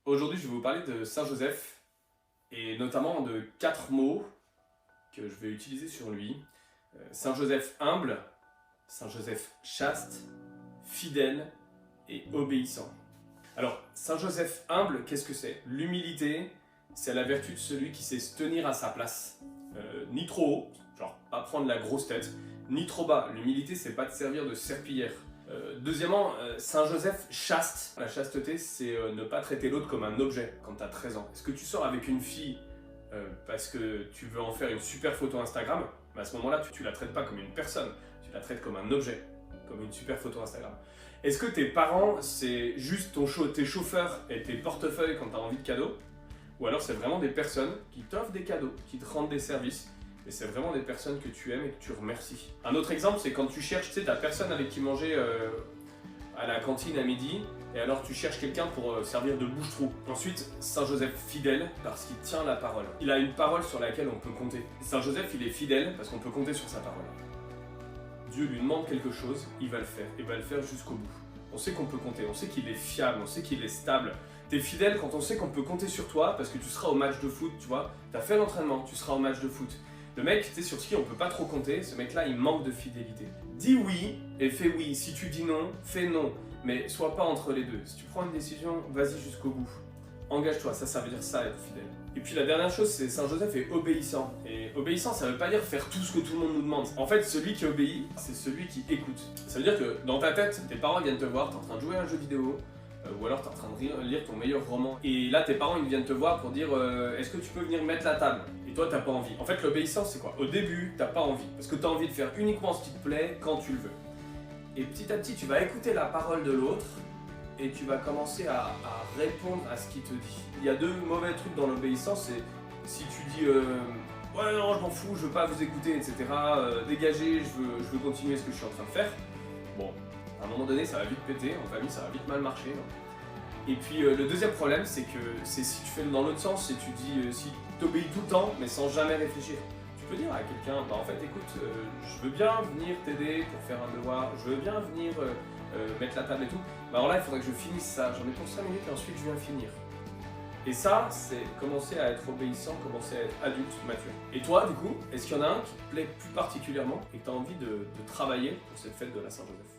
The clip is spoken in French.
Aujourd'hui, je vais vous parler de Saint Joseph et notamment de 4 mots que je vais utiliser sur lui. Saint Joseph humble, Saint Joseph chaste, fidèle et obéissant. Alors, Saint Joseph humble, qu'est-ce que c'est? L'humilité, c'est la vertu de celui qui sait se tenir à sa place. Ni trop haut, genre pas prendre la grosse tête, ni trop bas. L'humilité, c'est pas de servir de serpillière. Deuxièmement, Saint Joseph chaste. La chasteté, c'est ne pas traiter l'autre comme un objet quand tu as 13 ans. Est-ce que tu sors avec une fille parce que tu veux en faire une super photo Instagram? À ce moment-là, tu la traites pas comme une personne, tu la traites comme un objet, comme une super photo Instagram. Est-ce que tes parents, c'est juste tes chauffeurs et tes portefeuilles quand tu as envie de cadeaux? Ou alors c'est vraiment des personnes qui t'offrent des cadeaux, qui te rendent des services, et c'est vraiment des personnes que tu aimes et que tu remercies. Un autre exemple, c'est quand tu cherches, tu sais, ta personne avec qui manger à la cantine à midi, et alors tu cherches quelqu'un pour servir de bouche-trou. Ensuite, Saint Joseph fidèle, parce qu'il tient la parole. Il a une parole sur laquelle on peut compter. Saint Joseph, il est fidèle parce qu'on peut compter sur sa parole. Dieu lui demande quelque chose, il va le faire, et va le faire jusqu'au bout. On sait qu'on peut compter, on sait qu'il est fiable, on sait qu'il est stable. T'es fidèle quand on sait qu'on peut compter sur toi parce que tu seras au match de foot, tu vois. T'as fait l'entraînement, tu seras au match de foot. Le mec, tu sais, sur qui on peut pas trop compter, ce mec-là, il manque de fidélité. Dis oui et fais oui. Si tu dis non, fais non. Mais sois pas entre les deux. Si tu prends une décision, vas-y jusqu'au bout. Engage-toi, ça veut dire ça, être fidèle. Et puis la dernière chose, c'est Saint Joseph est obéissant. Et obéissant, ça veut pas dire faire tout ce que tout le monde nous demande. En fait, celui qui obéit, c'est celui qui écoute. Ça veut dire que dans ta tête, tes parents viennent te voir, t'es en train de jouer à un jeu vidéo, ou alors t'es en train de lire ton meilleur roman. Et là, tes parents, ils viennent te voir pour dire est-ce que tu peux venir mettre la table? Et toi, t'as pas envie. En fait, l'obéissance, c'est quoi? Au début, t'as pas envie. Parce que t'as envie de faire uniquement ce qui te plaît quand tu le veux. Et petit à petit, tu vas écouter la parole de l'autre et tu vas commencer à répondre à ce qu'il te dit. Il y a deux mauvais trucs dans l'obéissance, c'est si tu dis ouais non je m'en fous, je veux pas vous écouter, etc. Dégagez, je veux continuer ce que je suis en train de faire. Bon, à un moment donné ça va vite péter, en famille ça va vite mal marcher. Non? Et puis le deuxième problème c'est que c'est si tu fais dans l'autre sens, et tu dis si tu obéis tout le temps mais sans jamais réfléchir. Tu peux dire à quelqu'un, bah en fait écoute, je veux bien venir t'aider pour faire un devoir, je veux bien venir mettre la table et tout. Bah alors là il faudrait que je finisse ça, j'en ai pour 5 minutes et ensuite je viens finir. Et ça, c'est commencer à être obéissant, commencer à être adulte, mature. Et toi, du coup, est-ce qu'il y en a un qui te plaît plus particulièrement et que tu as envie de travailler pour cette fête de la Saint-Joseph?